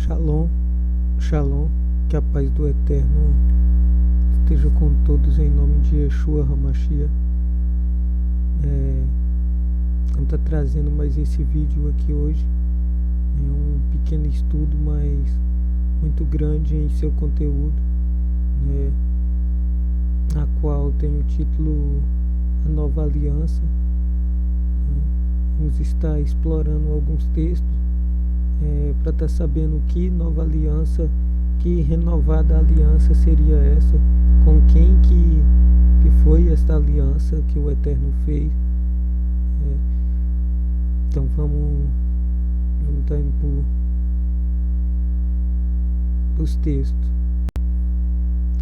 Shalom, Shalom, que a paz do Eterno esteja com todos em nome de Yeshua HaMashiach. Vamos estar trazendo mais esse vídeo aqui hoje. É um pequeno estudo, mas muito grande em seu conteúdo, né, a qual tem o título A Nova Aliança. Vamos estar explorando alguns textos para estar sabendo que nova aliança, que renovada aliança seria essa, com quem que foi esta aliança que o Eterno fez. Então vamos estar indo para os textos.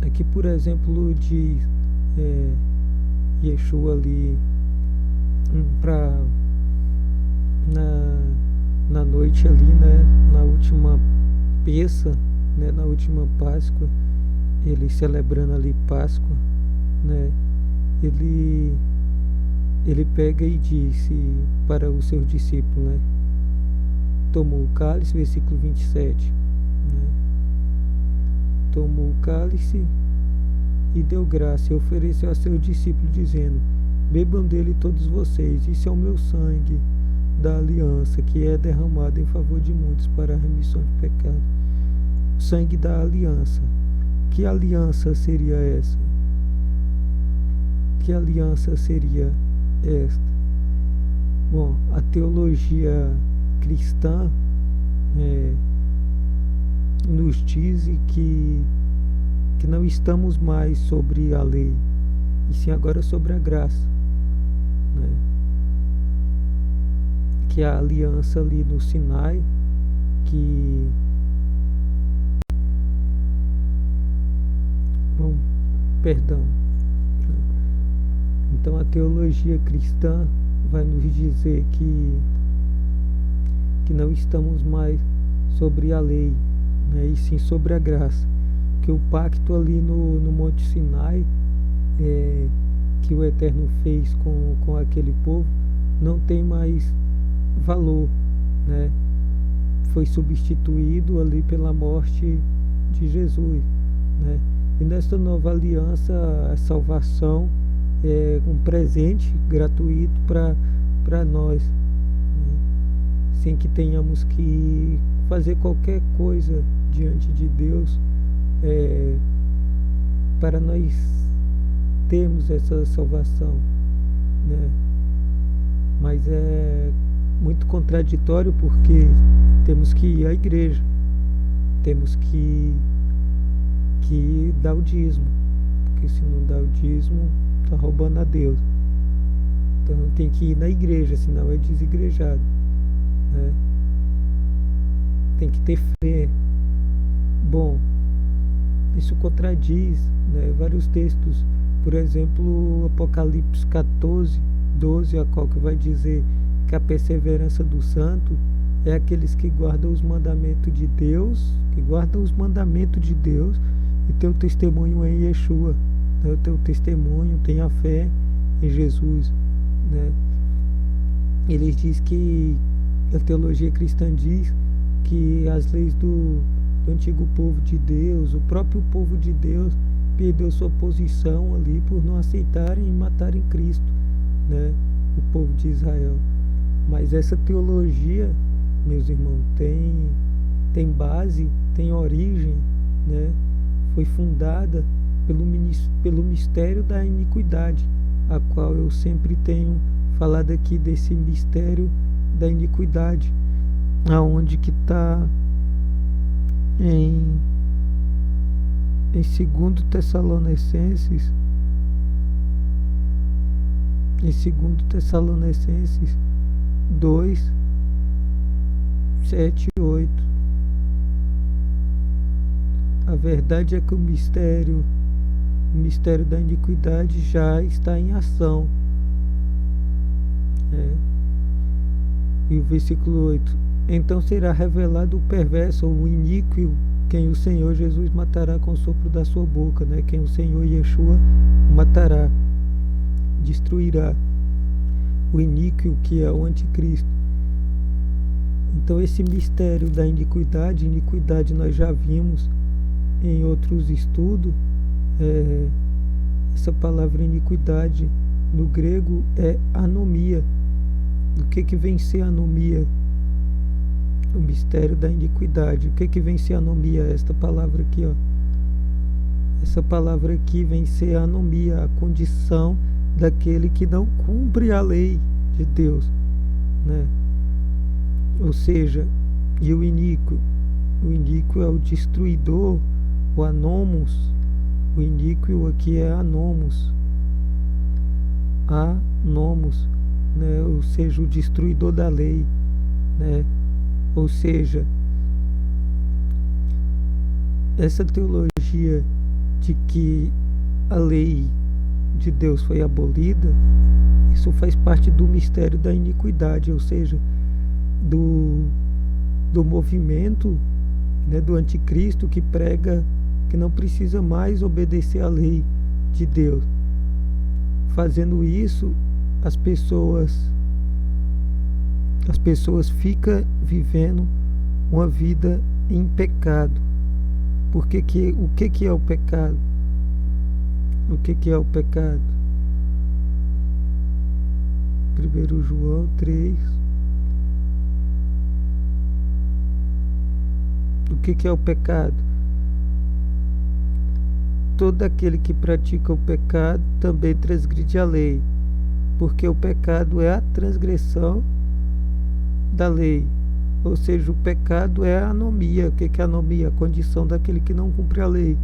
Aqui, por exemplo, diz Yeshua ali na noite ali, né, na última peça, né, na última Páscoa, ele celebrando ali Páscoa, né, ele pega e disse para os seus discípulos, né, tomou o cálice, versículo 27, né, tomou o cálice e deu graça e ofereceu a seus discípulos, dizendo: bebam dele todos vocês, isso é o meu sangue da aliança, que é derramado em favor de muitos para a remissão de pecado. Sangue da aliança. Que aliança seria essa? Que aliança seria esta? Bom, a teologia cristã nos diz que não estamos mais sobre a lei, e sim agora sobre a graça, né? Que a aliança ali no Sinai, então a teologia cristã vai nos dizer que não estamos mais sobre a lei, né, e sim sobre a graça, que o pacto ali no Monte Sinai, que o Eterno fez com aquele povo, não tem mais valor, né? Foi substituído ali pela morte de Jesus, né? E nesta nova aliança, a salvação é um presente gratuito para nós, né? Sem que tenhamos que fazer qualquer coisa diante de Deus para nós termos essa salvação, né? Mas é muito contraditório, porque temos que ir à igreja, temos que dar o dízimo, porque se não dá o dízimo, está roubando a Deus. Então tem que ir na igreja, senão é desigrejado, né? Tem que ter fé. Bom, isso contradiz, né, vários textos. Por exemplo, Apocalipse 14, 12, a qual que vai dizer que a perseverança do santo é aqueles que guardam os mandamentos de Deus, e tem o testemunho em Yeshua, né? O teu testemunho, tem a fé em Jesus, né? Ele diz que a teologia cristã diz que as leis do antigo povo de Deus, o próprio povo de Deus, perdeu sua posição ali por não aceitarem e matarem Cristo, né? O povo de Israel. Mas essa teologia, meus irmãos, tem base, tem origem, né? Foi fundada pelo mistério da iniquidade, a qual eu sempre tenho falado aqui, desse mistério da iniquidade, aonde que está em 2 Tessalonicenses, em 2 Tessalonicenses 2, 7 e 8. A verdade é que o mistério da iniquidade já está em ação. E o versículo 8: então será revelado o perverso ou o iníquo, quem o Senhor Jesus matará com o sopro da sua boca, quem o Senhor Yeshua matará, destruirá. O iníquo, que é o anticristo. Então esse mistério da iniquidade nós já vimos em outros estudos. Essa palavra iniquidade no grego é anomia. Do que vem ser anomia? O mistério da iniquidade. O que vem ser anomia? Esta palavra aqui, ó. Essa palavra aqui vem ser anomia, a condição daquele que não cumpre a lei de Deus, Ou seja, e o iníquo é o destruidor, o anomos. O iníquo aqui é anomos, ou seja, o destruidor da lei, Ou seja, essa teologia de que a lei de Deus foi abolida, isso faz parte do mistério da iniquidade, ou seja, do movimento, do anticristo, que prega que não precisa mais obedecer à lei de Deus. Fazendo isso, as pessoas ficam vivendo uma vida em pecado. Porque o que é o pecado? O que é o pecado? 1 João 3. O que é o pecado? Todo aquele que pratica o pecado também transgride a lei, porque o pecado é a transgressão da lei. Ou seja, o pecado é a anomia. O que é a anomia? A condição daquele que não cumpre a lei.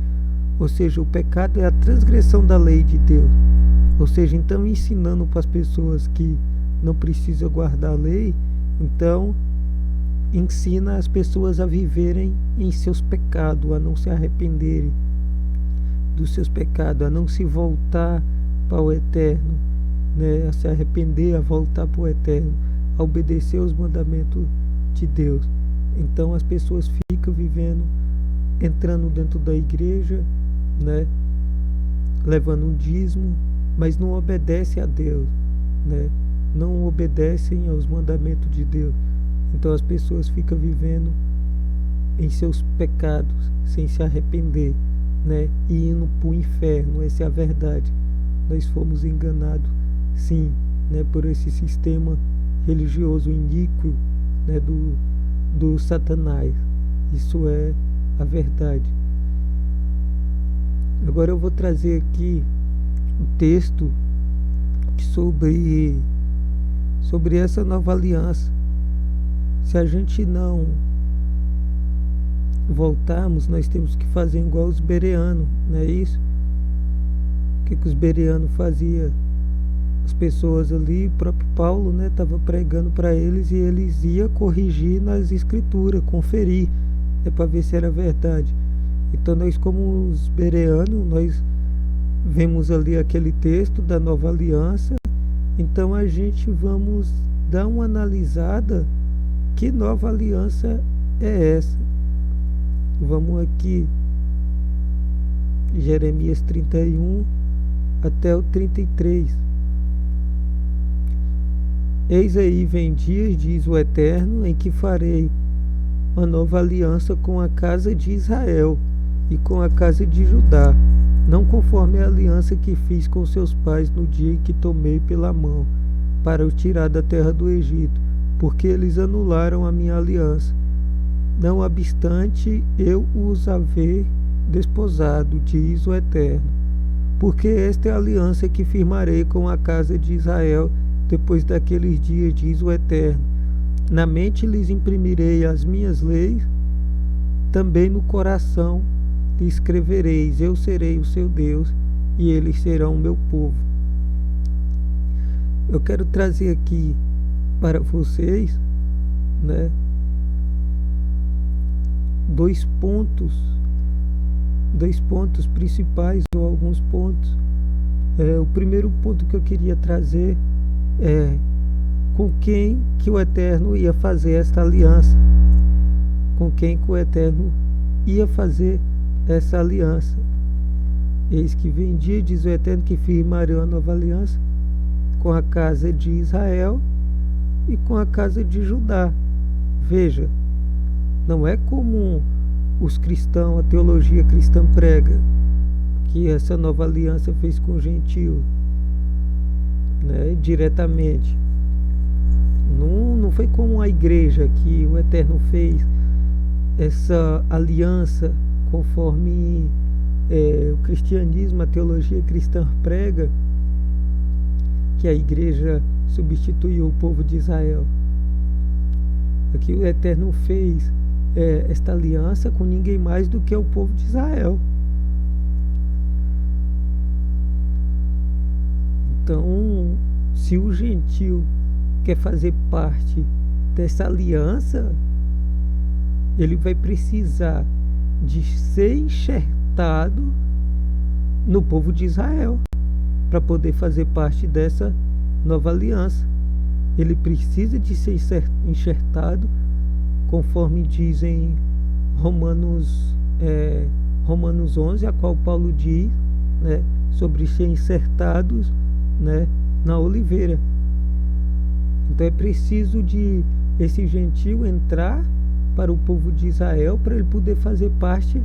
Ou seja, o pecado é a transgressão da lei de Deus. Ou seja, então, ensinando para as pessoas que não precisam guardar a lei, então ensina as pessoas a viverem em seus pecados, a não se arrependerem dos seus pecados, a não se voltar para o eterno, a se arrepender, a voltar para o eterno, a obedecer os mandamentos de Deus. Então as pessoas ficam vivendo, entrando dentro da igreja, levando um dízimo, mas não obedecem a Deus, não obedecem aos mandamentos de Deus. Então as pessoas ficam vivendo em seus pecados, sem se arrepender, e indo para o inferno. Essa é a verdade. Nós fomos enganados, sim, por esse sistema religioso iníquo, do Satanás. Isso é a verdade. Agora eu vou trazer aqui um texto sobre essa nova aliança. Se a gente não voltarmos, nós temos que fazer igual os bereanos, não é isso? O que os bereanos faziam? As pessoas ali, o próprio Paulo, estava pregando para eles, e eles iam corrigir nas escrituras, conferir, para ver se era verdade. Então nós, como os bereanos, nós vemos ali aquele texto da nova aliança, então a gente vamos dar uma analisada. Que nova aliança é essa? Vamos aqui, Jeremias 31 até o 33. Eis aí vem dias, diz o Eterno, em que farei uma nova aliança com a casa de Israel e com a casa de Judá, não conforme a aliança que fiz com seus pais no dia em que tomei pela mão para os tirar da terra do Egito, porque eles anularam a minha aliança. Não obstante eu os haver desposado, diz o Eterno. Porque esta é a aliança que firmarei com a casa de Israel depois daqueles dias, diz o Eterno. Na mente lhes imprimirei as minhas leis, também no coração escrevereis: eu serei o seu Deus e eles serão o meu povo. Eu quero trazer aqui para vocês, né, dois pontos principais, ou alguns pontos. O primeiro ponto que eu queria trazer é com quem que o Eterno ia fazer esta aliança. Com quem que o Eterno ia fazer essa aliança. Eis que vem dia, diz o Eterno, que firmarei uma nova aliança com a casa de Israel e com a casa de Judá. Veja, não é como os cristãos, a teologia cristã prega, que essa nova aliança fez com o gentio, né, diretamente. Não foi como a igreja que o Eterno fez essa aliança conforme o cristianismo, a teologia cristã prega, que a igreja substituiu o povo de Israel. Aqui o Eterno fez esta aliança com ninguém mais do que o povo de Israel. Então, se o gentio quer fazer parte dessa aliança, ele vai precisar de ser enxertado no povo de Israel para poder fazer parte dessa nova aliança. Ele precisa de ser enxertado, conforme dizem Romanos 11, a qual Paulo diz, né, sobre ser enxertados, né, na oliveira. Então é preciso de esse gentio entrar para o povo de Israel para ele poder fazer parte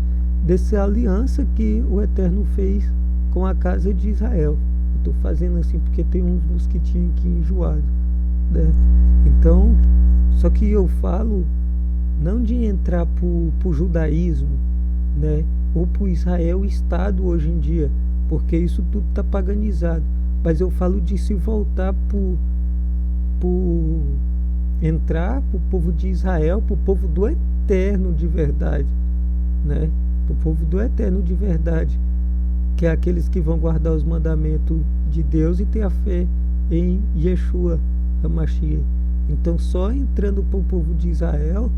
dessa aliança que o Eterno fez com a casa de Israel. Eu estou fazendo assim porque tem uns mosquitinhos aqui enjoados, né? Então, só que eu falo não de entrar para o judaísmo, né, ou para o Israel Estado hoje em dia, porque isso tudo está paganizado, mas eu falo de se voltar entrar para o povo de Israel, para o povo do Eterno de verdade, né? Para o povo do Eterno de verdade, que é aqueles que vão guardar os mandamentos de Deus e ter a fé em Yeshua HaMashiach. Então, só entrando para o povo de Israel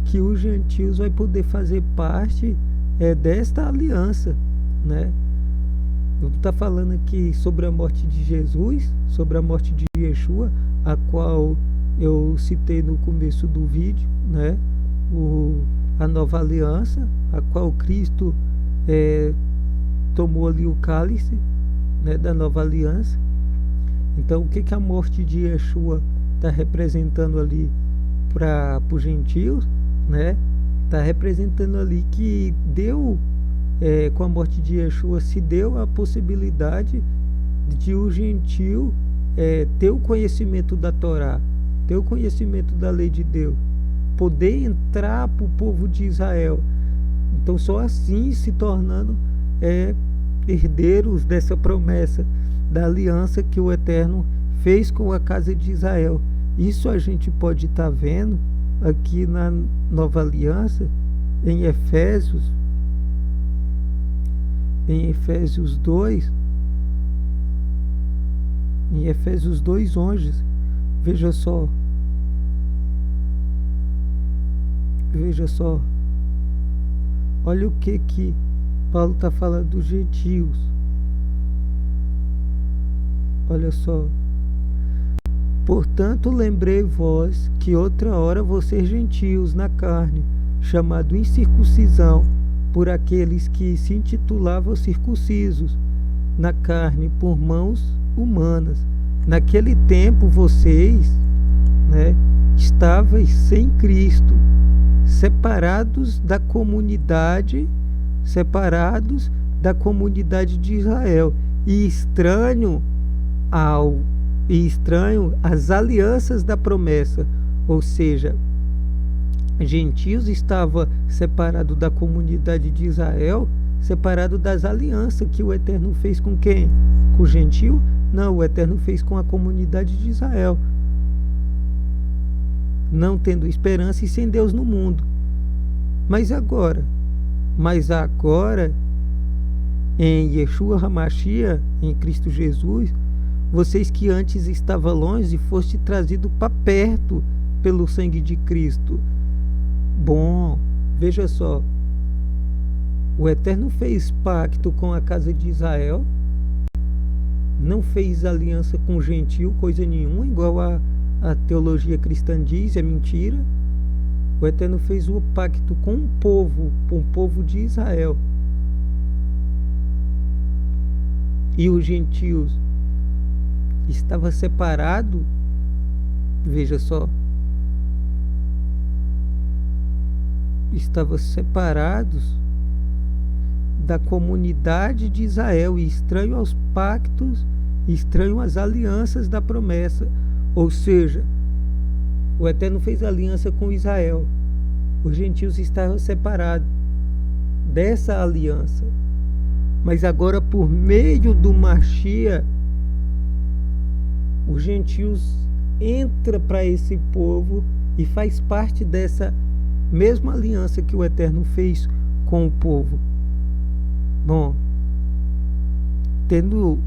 que os gentios vai poder fazer parte desta aliança, né? Eu estou falando aqui sobre a morte de Jesus, sobre a morte de Yeshua, a qual eu citei no começo do vídeo, né? A nova aliança, a qual Cristo tomou ali o cálice, né, da nova aliança. Então, o que a morte de Yeshua está representando ali para os gentios, né? Está representando ali que deu, com a morte de Yeshua, se deu a possibilidade de o gentio ter o conhecimento da Torá, ter o conhecimento da lei de Deus, poder entrar para o povo de Israel. Então, só assim se tornando herdeiros dessa promessa da aliança que o Eterno fez com a casa de Israel. Isso a gente pode estar vendo aqui na nova aliança em Efésios 2, em Efésios 2:11. Veja só, olha o que Paulo está falando dos gentios. Olha só: portanto, lembrei vós que outra hora vocês gentios na carne, chamado incircuncisão, por aqueles que se intitulavam circuncisos na carne por mãos humanas. Naquele tempo vocês, né, estavais sem Cristo, separados da comunidade de Israel e estranho às alianças da promessa. Ou seja, gentios estava separado da comunidade de Israel, separado das alianças que o Eterno fez com quem? Com o gentio? Não, o Eterno fez com a comunidade de Israel, não tendo esperança e sem Deus no mundo. Mas agora, Mas agora, em Yeshua HaMashiach, em Cristo Jesus, vocês que antes estavam longe, foste trazido para perto pelo sangue de Cristo. Bom, veja só. O Eterno fez pacto com a casa de Israel, não fez aliança com o gentil, coisa nenhuma, igual a teologia cristã diz, é mentira. O Eterno fez o pacto com o povo de Israel. E os gentios estavam separados, veja só, estavam separados da comunidade de Israel e estranho aos pactos, estranho às alianças da promessa. Ou seja, o Eterno fez aliança com Israel. Os gentios estavam separados dessa aliança. Mas agora, por meio do Mashiach, os gentios entram para esse povo e faz parte dessa mesma aliança que o Eterno fez com o povo. Bom, tendo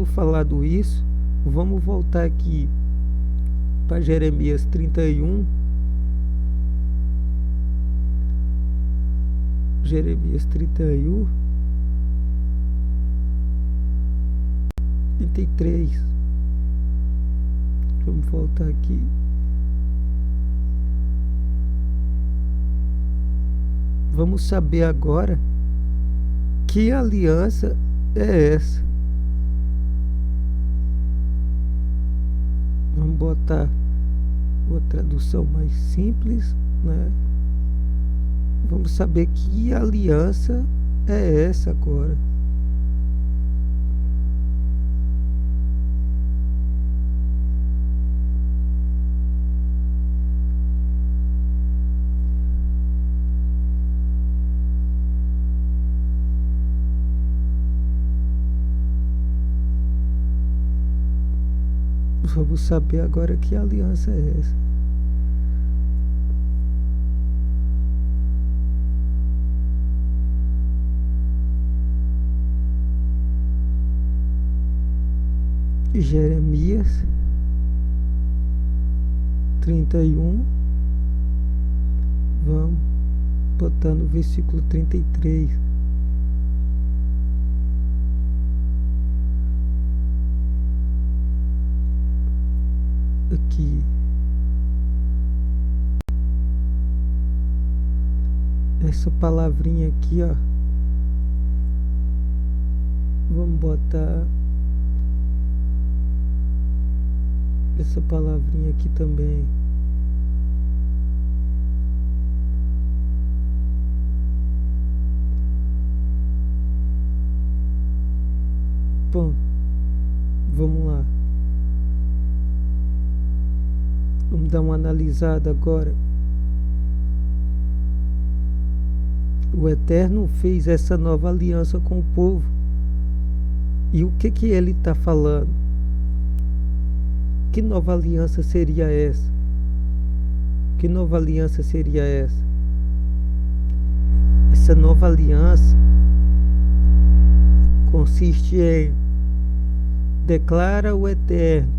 falado isso, vamos voltar aqui para Jeremias 31. Jeremias 31, 33. Vamos voltar aqui. Vamos saber agora que aliança é essa. Vamos botar uma tradução mais simples, né? Vamos saber que aliança é essa agora. Vamos saber agora que aliança é essa. Jeremias 31. Vamos botar no versículo 33. Aqui. Essa palavrinha aqui, ó. Vamos botar essa palavrinha aqui também. Bom, vamos lá. Vamos dar uma analisada agora. O Eterno fez essa nova aliança com o povo. E o que ele está falando? Que nova aliança seria essa? Que nova aliança seria essa? Essa nova aliança consiste em: declara o Eterno,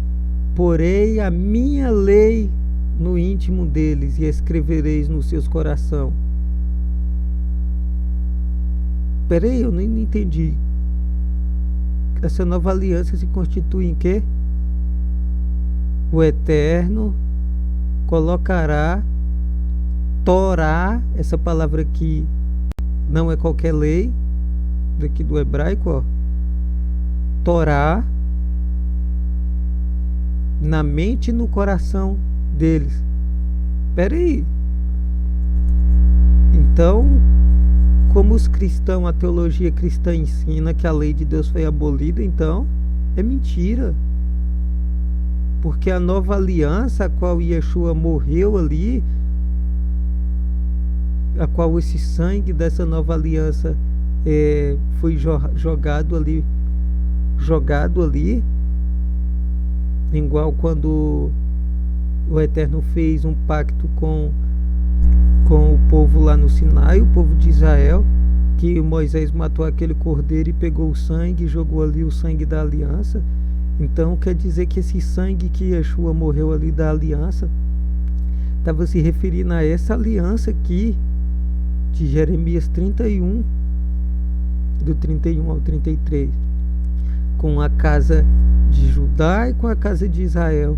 porei a minha lei no íntimo deles e escrevereis no seus coração. Peraí, eu nem entendi. Essa nova aliança se constitui em quê? O Eterno colocará Torá, essa palavra aqui não é qualquer lei, daqui do hebraico, ó. Torá na mente e no coração deles. Peraí. Então, como os cristãos, a teologia cristã ensina que a lei de Deus foi abolida, então é mentira. Porque a nova aliança a qual Yeshua morreu ali, a qual esse sangue dessa nova aliança foi jogado ali, igual quando o Eterno fez um pacto com com o povo lá no Sinai, o povo de Israel, que Moisés matou aquele cordeiro e pegou o sangue e jogou ali o sangue da aliança. Então quer dizer que esse sangue que Yeshua morreu ali da aliança estava se referindo a essa aliança aqui de Jeremias 31, do 31 ao 33, com a casa de Judá e com a casa de Israel.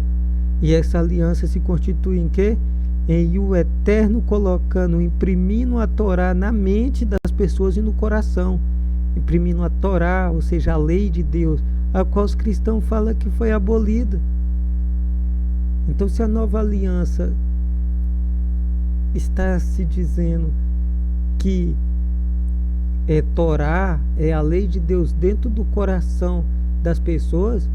E essa aliança se constitui em quê? Em o Eterno colocando, imprimindo a Torá na mente das pessoas e no coração. Imprimindo a Torá, ou seja, a lei de Deus, a qual os cristãos falam que foi abolida. Então, se a nova aliança está se dizendo que Torá é a lei de Deus dentro do coração das pessoas,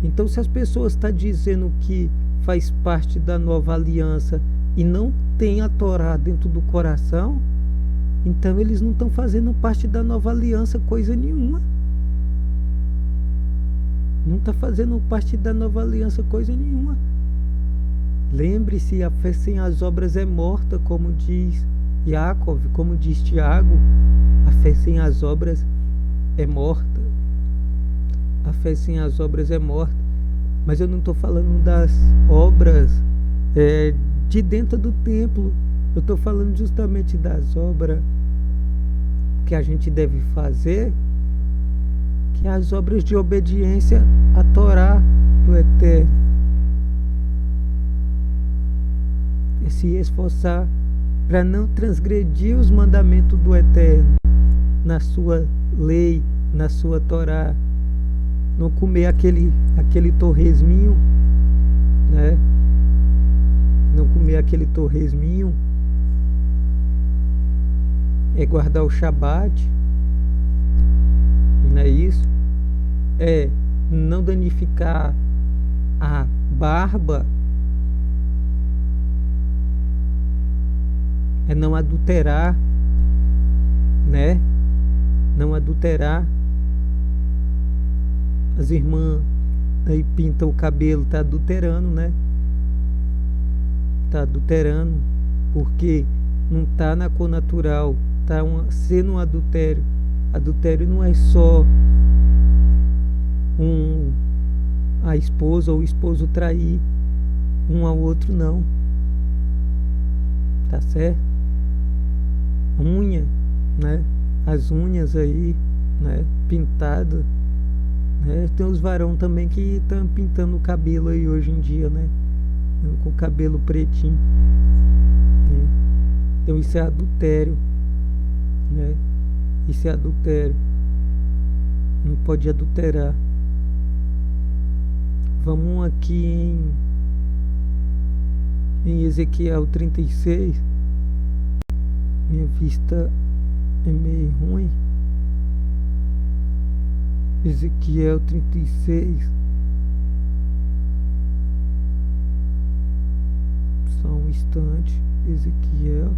então se as pessoas estão dizendo que faz parte da nova aliança e não tem a Torá dentro do coração, então eles não estão fazendo parte da nova aliança coisa nenhuma. Não está fazendo parte da nova aliança coisa nenhuma. Lembre-se, a fé sem as obras é morta, como diz Jacob, como diz Tiago, a fé sem as obras é morta. A fé sem as obras é morta. Mas eu não estou falando das obras de dentro do templo. Eu estou falando justamente das obras que a gente deve fazer, que é as obras de obediência à Torá do Eterno. É se esforçar para não transgredir os mandamentos do Eterno na sua lei, na sua Torá. Não comer aquele torresminho, né? Não comer aquele torresminho. É guardar o Shabat, não é isso? É não danificar a barba, é não adulterar, né? Não adulterar. As irmãs aí pintam o cabelo, tá adulterando, né? Tá adulterando, porque não tá na cor natural, tá sendo um adultério. Adultério não é só a esposa ou o esposo trair um ao outro, não. Tá certo? Unha, né? As unhas aí, né? Pintada. Tem os varão também que estão pintando o cabelo aí hoje em dia, né? Com o cabelo pretinho. Então isso é adultério, né? Isso é adultério. Não pode adulterar. Vamos aqui em Ezequiel 36. Minha vista é meio ruim. Ezequiel 36. Só um instante. Ezequiel.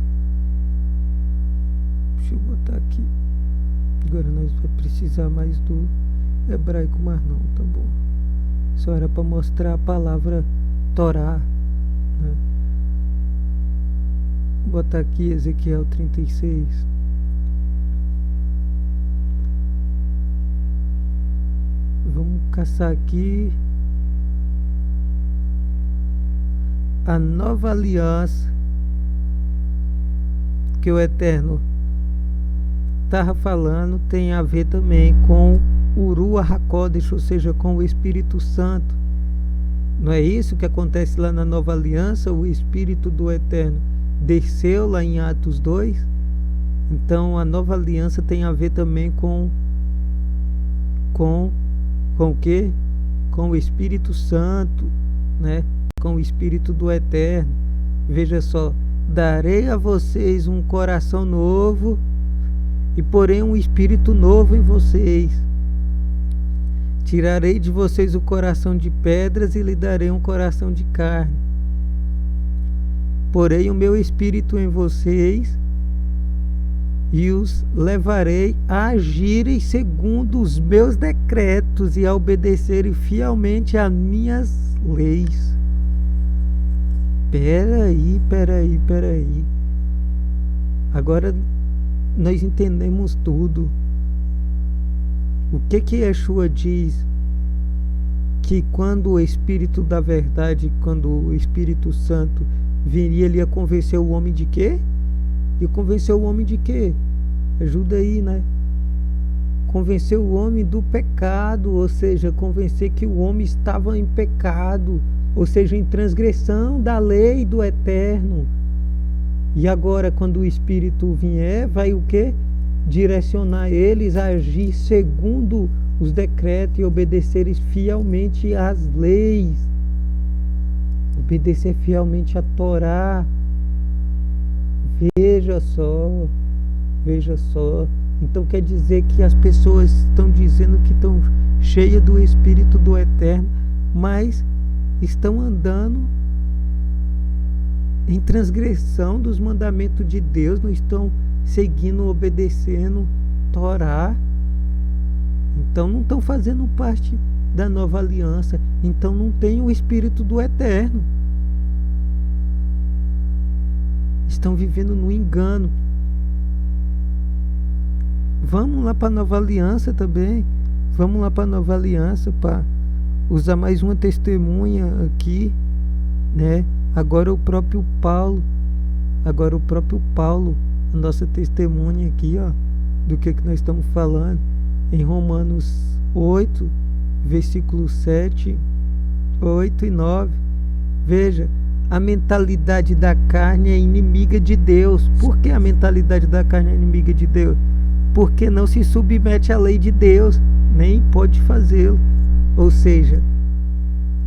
Deixa eu botar aqui. Agora nós vamos precisar mais do hebraico, mas não, tá bom. Só era para mostrar a palavra Torá, né? Vou botar aqui Ezequiel 36. Vamos caçar aqui a nova aliança que o Eterno estava falando, tem a ver também com o Ruach HaKodesh, ou seja, com o Espírito Santo. Não é isso que acontece lá na nova aliança? O Espírito do Eterno desceu lá em Atos 2. Então a nova aliança tem a ver também com o quê? Com o Espírito Santo, né? Com o Espírito do Eterno. Veja só, darei a vocês um coração novo e porém um espírito novo em vocês. Tirarei de vocês o coração de pedras e lhe darei um coração de carne. Porei o meu espírito em vocês e os levarei a agirem segundo os meus decretos e a obedecerem fielmente às minhas leis. Peraí. Agora nós entendemos tudo. O que Yeshua diz? Que quando o Espírito da Verdade, quando o Espírito Santo viria, ele ia convencer o homem de quê? Ia convencer o homem de quê? Ajuda aí, né? Convencer o homem do pecado, ou seja, convencer que o homem estava em pecado, ou seja, em transgressão da lei do Eterno. E agora, quando o Espírito vier, vai o quê? Direcionar eles a agir segundo os decretos e obedecerem fielmente às leis. Obedecer fielmente a Torá. Veja só. Então quer dizer que as pessoas estão dizendo que estão cheias do Espírito do Eterno, mas estão andando em transgressão dos mandamentos de Deus, não estão seguindo, obedecendo Torá. Então não estão fazendo parte da nova aliança. Então não tem o Espírito do Eterno. Estão vivendo no engano. Vamos lá para a nova aliança também. Vamos lá para a nova aliança para usar mais uma testemunha aqui, né? Agora o próprio Paulo, a nossa testemunha aqui, ó, do que nós estamos falando, em Romanos 8, versículos 7, 8 e 9. Veja, a mentalidade da carne é inimiga de Deus. Por que a mentalidade da carne é inimiga de Deus? Porque não se submete à lei de Deus, nem pode fazê-lo. Ou seja,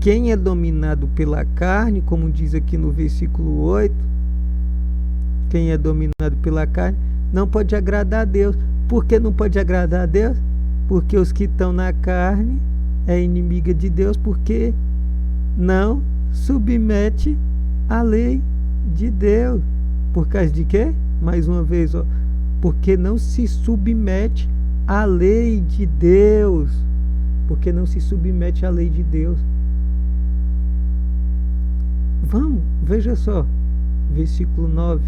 quem é dominado pela carne, como diz aqui no versículo 8, quem é dominado pela carne não pode agradar a Deus. Por que não pode agradar a Deus? Porque os que estão na carne é inimiga de Deus, porque não submete à lei de Deus. Por causa de quê? Mais uma vez, ó, porque não se submete à lei de Deus. Porque não se submete à lei de Deus. Vamos, veja só, versículo 9.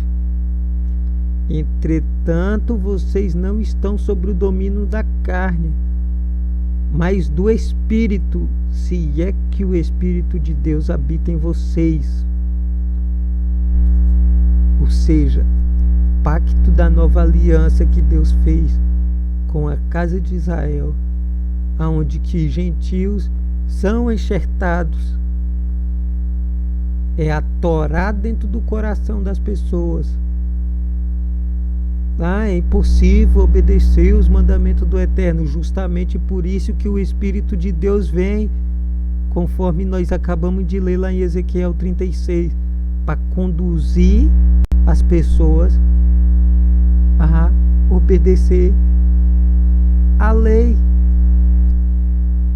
Entretanto, vocês não estão sobre o domínio da carne, mas do Espírito, se é que o Espírito de Deus habita em vocês. Ou seja, pacto da nova aliança que Deus fez com a casa de Israel, aonde que gentios são enxertados. É a Torá dentro do coração das pessoas. É impossível obedecer os mandamentos do Eterno. Justamente por isso que o Espírito de Deus vem, conforme nós acabamos de ler lá em Ezequiel 36, para conduzir as pessoas a obedecer a lei.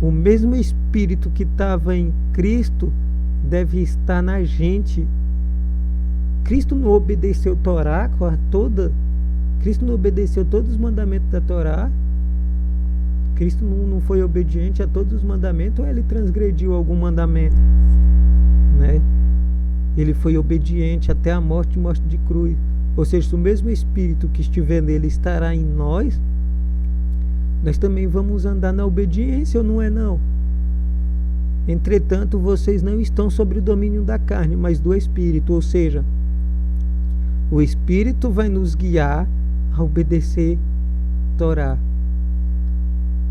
O mesmo Espírito que estava em Cristo deve estar na gente. Cristo não obedeceu a Torá toda. Cristo não obedeceu todos os mandamentos da Torá. Cristo não foi obediente a todos os mandamentos, ou ele transgrediu algum mandamento, né? Ele foi obediente até a morte de cruz. Ou seja, se o mesmo Espírito que estiver nele estará em nós, nós também vamos andar na obediência, ou não é não? Entretanto, vocês não estão sobre o domínio da carne, mas do Espírito. Ou seja, o Espírito vai nos guiar a obedecer Torá.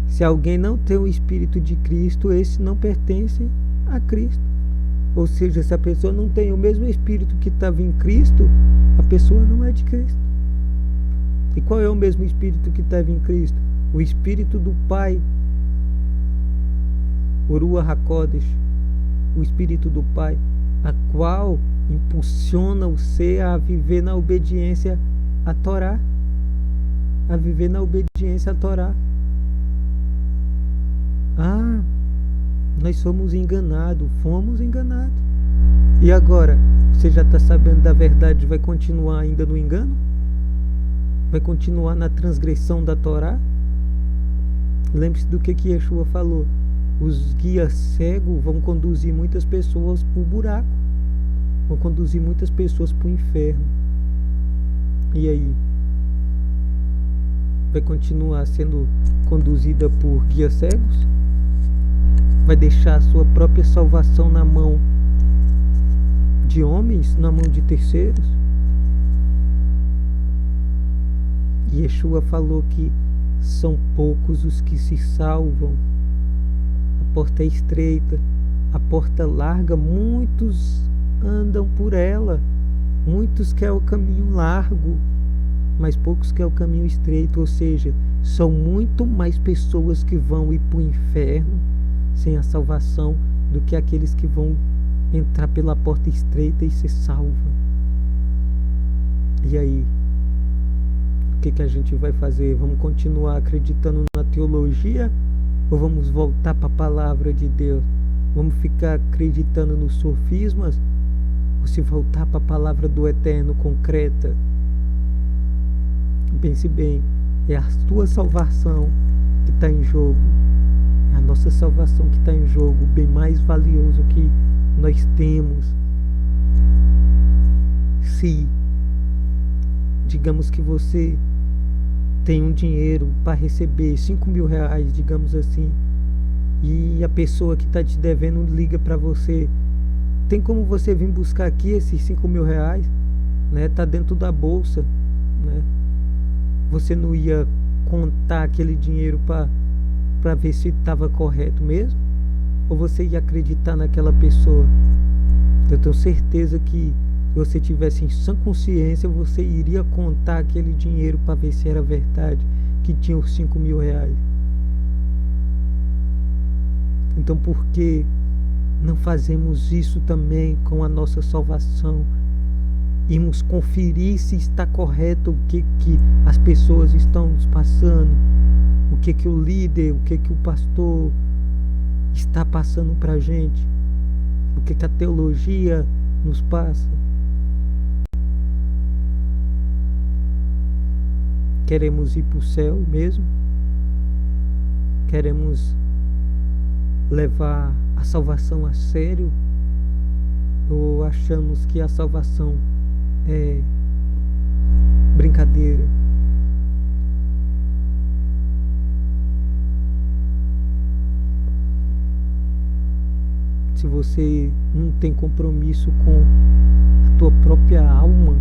Se alguém não tem o Espírito de Cristo, esse não pertence a Cristo. Ou seja, se a pessoa não tem o mesmo Espírito que estava em Cristo, a pessoa não é de Cristo. E qual é o mesmo Espírito que estava em Cristo? O Espírito do Pai, o Ruach HaKodesh, o Espírito do Pai, a qual impulsiona o ser a viver na obediência à Torá. A viver na obediência à Torá. Nós fomos enganados. E agora, você já está sabendo da verdade, vai continuar ainda no engano? Vai continuar na transgressão da Torá? Lembre-se do que Yeshua falou. Os guias cegos vão conduzir muitas pessoas para o buraco. vão conduzir muitas pessoas para o inferno. E aí? Vai continuar sendo conduzida por guias cegos? Vai deixar a sua própria salvação na mão de homens, na mão de terceiros? E Yeshua falou que são poucos os que se salvam. A porta é estreita, a porta larga, muitos andam por ela. Muitos querem o caminho largo, mas poucos querem o caminho estreito. Ou seja, são muito mais pessoas que vão ir para o inferno sem a salvação do que aqueles que vão entrar pela porta estreita e ser salvos. E aí? O que a gente vai fazer? Vamos continuar acreditando na teologia ou vamos voltar para a palavra de Deus? Vamos ficar acreditando nos sofismas ou se voltar para a palavra do Eterno concreta? Pense bem, é a tua salvação que está em jogo, é a nossa salvação que está em jogo, o bem mais valioso que nós temos. Se digamos que você tem um dinheiro para receber 5 mil reais, digamos assim, e a pessoa que está te devendo liga para você, tem como você vir buscar aqui esses 5 mil reais, né? Tá dentro da bolsa, né? Você não ia contar aquele dinheiro para ver se estava correto mesmo? Ou você ia acreditar naquela pessoa? Eu tenho certeza que se você tivesse em sã consciência, você iria contar aquele dinheiro para ver se era verdade que tinha os 5 mil reais. Então por que não fazemos isso também com a nossa salvação? Irmos conferir se está correto o que as pessoas estão nos passando, o que o líder, o que o pastor está passando para a gente, o que a teologia nos passa. Queremos ir para o céu mesmo? Queremos levar a salvação a sério? Ou achamos que a salvação é brincadeira? Se você não tem compromisso com a tua própria alma,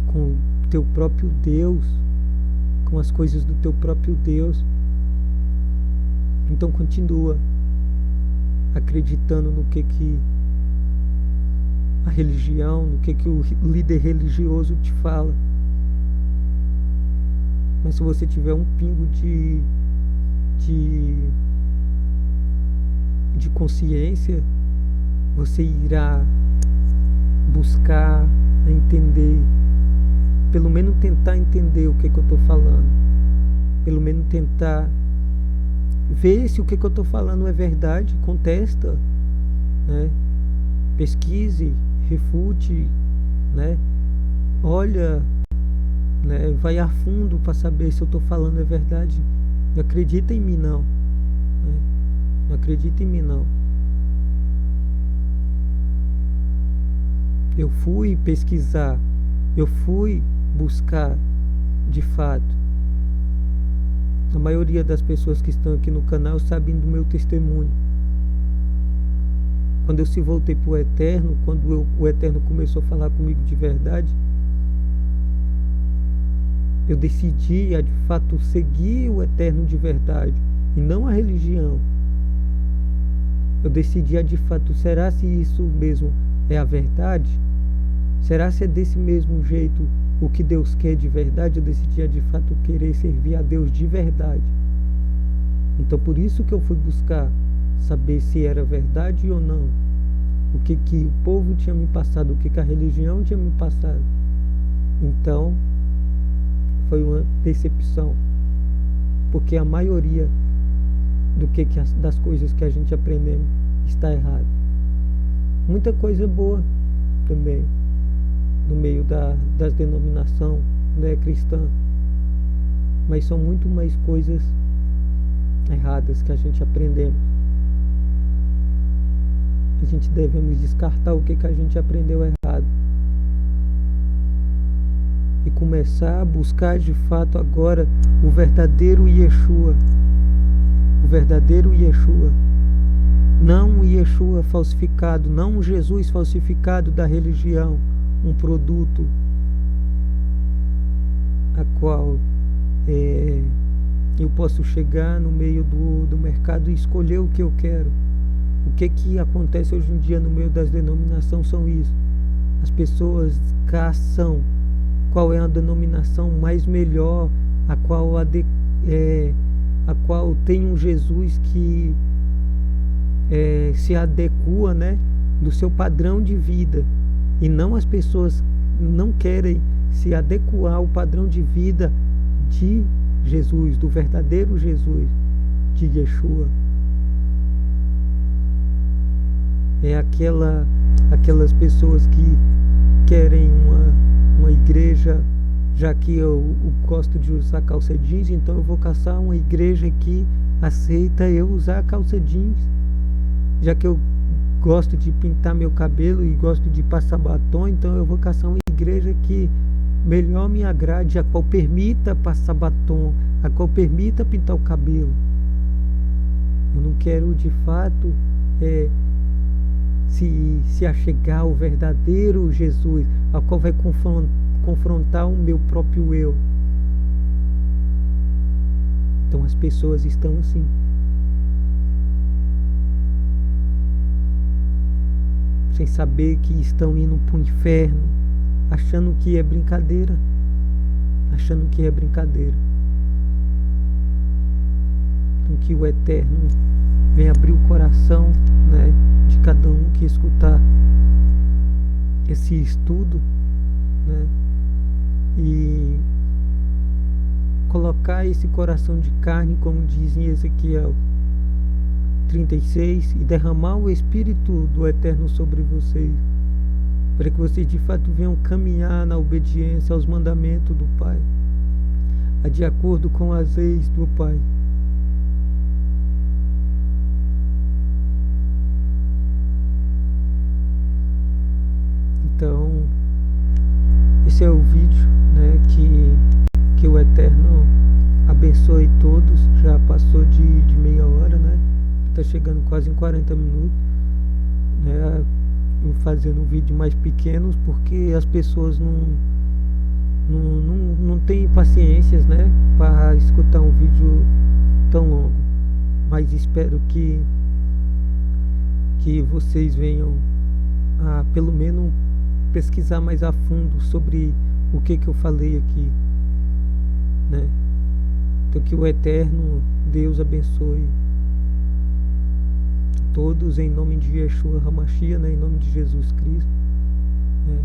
com o teu próprio Deus, com as coisas do teu próprio Deus, então continua acreditando no que a religião, no que o líder religioso te fala. Mas se você tiver um pingo de consciência, você irá buscar entender, pelo menos tentar entender o que eu estou falando, pelo menos tentar ver se o que eu estou falando é verdade, contesta, né? Pesquise, refute, né? Olha, né? Vai a fundo para saber se eu estou falando é verdade. Não acredita em mim não, né? Não acredita em mim não. Eu fui pesquisar, eu fui buscar de fato. A maioria das pessoas que estão aqui no canal sabem do meu testemunho. Quando eu se voltei para o Eterno, quando o Eterno começou a falar comigo de verdade, eu decidi a de fato seguir o Eterno de verdade e não a religião. Eu decidi a de fato, será se isso mesmo é a verdade? Será se é desse mesmo jeito o que Deus quer de verdade? Eu decidi a de fato querer servir a Deus de verdade. Então por isso que eu fui buscar saber se era verdade ou não, o que o povo tinha me passado, o que a religião tinha me passado. Então foi uma decepção, porque a maioria das coisas que a gente aprendemos está errada. Muita coisa boa também no meio das denominações, né, cristã, mas são muito mais coisas erradas que a gente aprendemos. a gente devemos descartar o que a gente aprendeu errado e começar a buscar de fato agora o verdadeiro Yeshua. O verdadeiro Yeshua. Não o Yeshua falsificado, não o Jesus falsificado da religião, um produto a qual eu posso chegar no meio do mercado e escolher o que eu quero. O que acontece hoje em dia no meio das denominações são isso. As pessoas caçam qual é a denominação mais melhor, a qual tem um Jesus que se adequa, né, do seu padrão de vida, e não as pessoas não querem se adequar ao padrão de vida de Jesus, do verdadeiro Jesus, de Yeshua. É aquelas pessoas que querem uma igreja, já que eu gosto de usar calça jeans, então eu vou caçar uma igreja que aceita eu usar calça jeans. Já que eu gosto de pintar meu cabelo e gosto de passar batom, então eu vou caçar uma igreja que melhor me agrade, a qual permita passar batom, a qual permita pintar o cabelo. Eu não quero de fato se achegar ao verdadeiro Jesus, ao qual vai confrontar o meu próprio eu. Então as pessoas estão assim. Sem saber que estão indo para o inferno, achando que é brincadeira. Então que o Eterno venha abrir o coração, né, de cada um que escutar esse estudo, né, e colocar esse coração de carne, como diz em Ezequiel 36, e derramar o Espírito do Eterno sobre vocês, para que vocês de fato venham caminhar na obediência aos mandamentos do Pai, de acordo com as leis do Pai. Então, esse é o vídeo, né, que o Eterno abençoe todos. Já passou de meia hora, né? Está chegando quase em 40 minutos, né? Fazendo vídeos mais pequenos, porque as pessoas não têm paciências, né, para escutar um vídeo tão longo. Mas espero que vocês venham a pelo menos pesquisar mais a fundo sobre o que eu falei aqui, né? Então que o Eterno Deus abençoe todos em nome de Yeshua HaMashiach, né? Em nome de Jesus Cristo, né?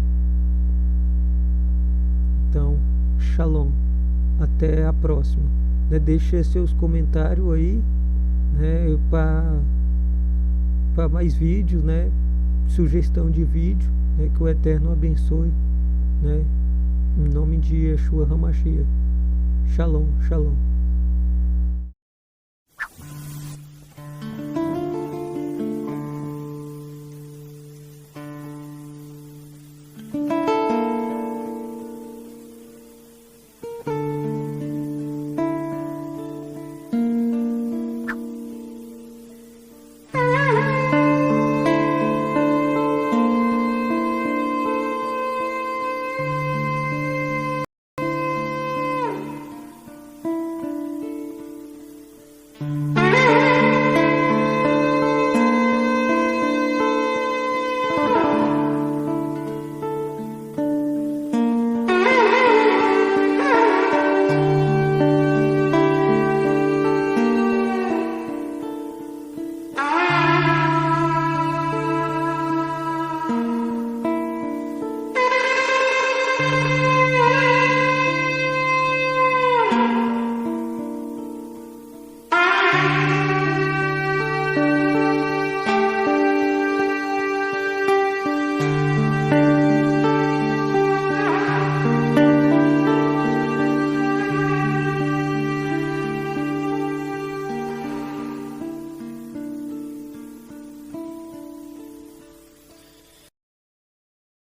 Então, Shalom, até a próxima, né? Deixe seus comentários aí, né, para mais vídeos, né? Sugestão de vídeo, né? Que o Eterno abençoe, né? Em nome de Yeshua HaMashiach. Shalom, Shalom.